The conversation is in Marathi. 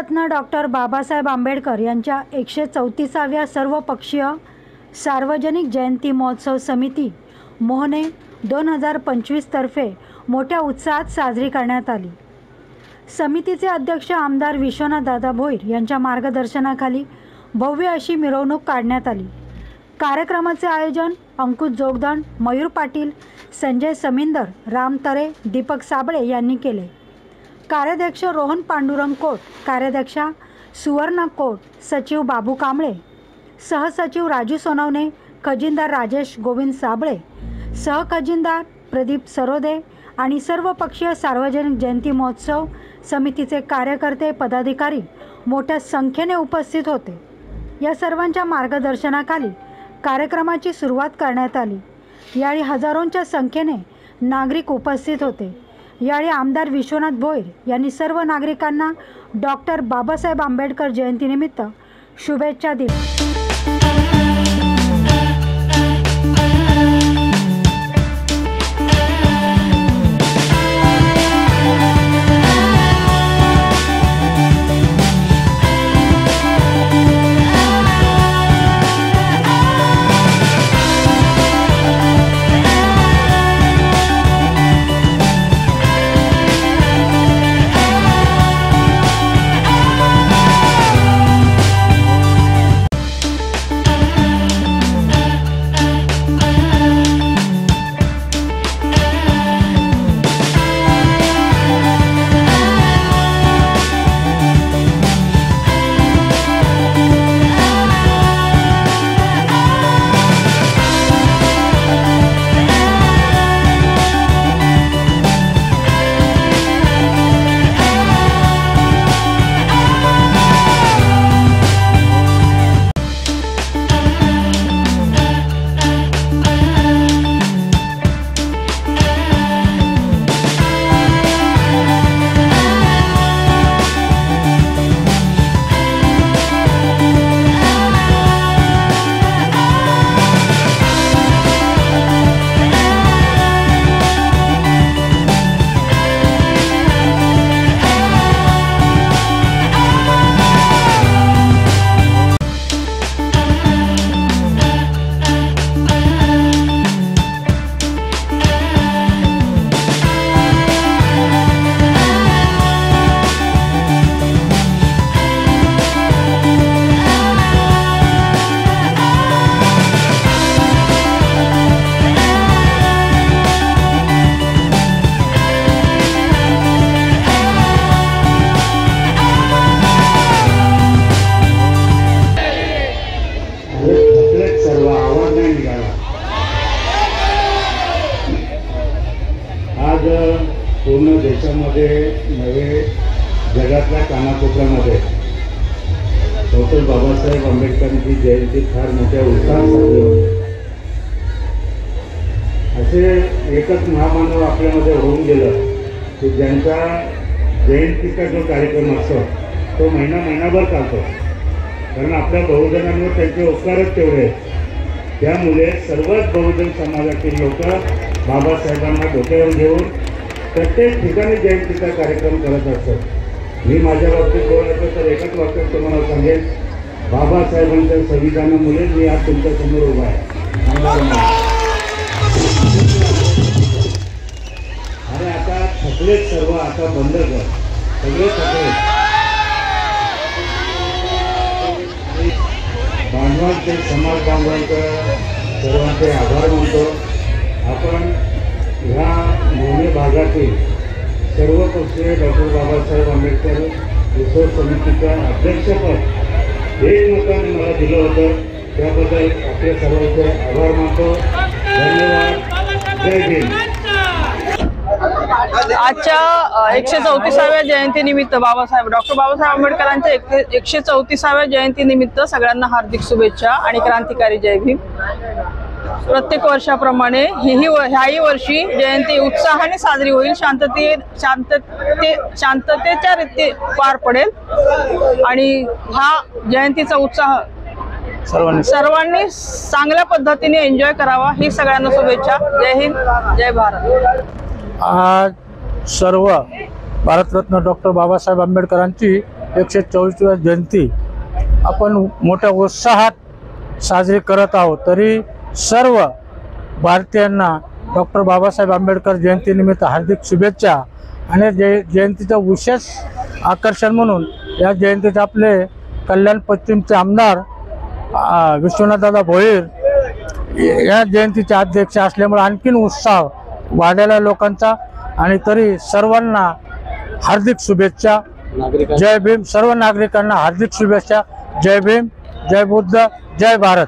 भारतरत्न डॉक्टर बाबासाहेब आंबेडकर यांच्या 134व्या सर्वपक्षीय सार्वजनिक जयंती महोत्सव समिती मोहने 2025 तर्फे मोठ्या उत्साहात साजरी करण्यात आली। समितीचे अध्यक्ष आमदार विश्वनाथदादा भोईर यांच्या मार्गदर्शनाखाली भव्य अशी मिरवणूक काढण्यात आली। कार्यक्रमाचे आयोजन अंकुश जोगदंड, मयूर पाटील, संजय समिंदर, राम तरे, दीपक साबळे यांनी केले। कार्याध्यक्ष रोहन पांडुरंग कोट, कार्याध्यक्षा सुवर्णा कोट, सचिव बाबू कांबळे, सहसचिव राजू सोनवणे, खजिनदार राजेश गोविंद साबळे, सहखजिनदार प्रदीप सरोदे आणि सर्वपक्षीय सार्वजनिक जयंती महोत्सव समितीचे कार्यकर्ते पदाधिकारी मोठ्या संख्येने उपस्थित होते। या सर्वांच्या मार्गदर्शनाखाली कार्यक्रमाची सुरुवात करण्यात आली। यावेळी हजारोंच्या संख्येने नागरिक उपस्थित होते। यावेळी आमदार विश्वनाथ भोईर यांनी सर्व नागरिकांना डॉक्टर बाबासाहेब आंबेडकर जयंतीनिमित्त शुभेच्छा दिल्या। आज पूर्ण देशामध्ये नवे जगातल्या कानाकोपऱ्यामध्ये डॉक्टर बाबासाहेब आंबेडकरांची जयंती फार मोठ्या उत्साहात साजरी होते। असे एकच महामानव आपल्यामध्ये होऊन गेलं की ज्यांचा जयंतीचा जो कार्यक्रम असतो तो महिनाभर चालतो, कारण आपल्या बहुजनांवर त्यांचे उपकारच तेवढे। त्यामुळे सर्वच बहुजन समाजातील लोक बाबासाहेबांना डोक्यावर घेऊन प्रत्येक ठिकाणी जयंतीचा कार्यक्रम करत असतात। मी माझ्या बाबतीत बोलायचं तर एकच वाक्य तुम्हाला सांगेन, बाबासाहेबांच्या संविधानामुळे मी आज तुमच्या समोर उभा आहे। अरे आता थकले सर्व, आता बंद कर, सगळे थकले। बांधवांचे, समाज बांधवांचं सर्वांचे आभार मानतो। आपण ह्या मोहने भागातील सर्वपक्षीय डॉक्टर बाबासाहेब आंबेडकर उत्सव समितीचं अध्यक्षपद एकमताने मला दिलं होतं, त्याबद्दल आपल्या सर्वांचे आभार मानतो। धन्यवाद। जय भीम। आजच्या 134व्या जयंतीनिमित्त डॉक्टर बाबासाहेब आंबेडकरांच्या 134व्या जयंतीनिमित्त सगळ्यांना हार्दिक शुभेच्छा आणि क्रांतिकारी जय भीम। प्रत्येक वर्षाप्रमाणे ह्याही वर्षी जयंती उत्साहाने साजरी होईल, शांततेच्या रीती पार पडेल आणि हा जयंतीचा उत्साह सर्वांनी चांगल्या पद्धतीने एन्जॉय करावा ही सगळ्यांना शुभेच्छा। जय हिंद, जय भारत। आज सर्व भारतरत्न डॉक्टर बाबासाहेब आंबेडकरांची 124वी जयंती आपण मोठ्या उत्साहात साजरी करत आहोत। तरी सर्व भारतीयांना डॉक्टर बाबासाहेब आंबेडकर जयंतीनिमित्त हार्दिक शुभेच्छा। आणि जयंतीचं विशेष आकर्षण म्हणून या जयंतीत आपले कल्याण पश्चिमचे आमदार विश्वनाथदादा भोईर या जयंतीचे अध्यक्ष असल्यामुळे आणखीन उत्साह वाढलेला लोकांचा। आणि तरी सर्वांना हार्दिक शुभेच्छा। जय भीम। सर्व नागरिकांना हार्दिक शुभेच्छा। जय भीम, जय बुद्ध, जय भारत।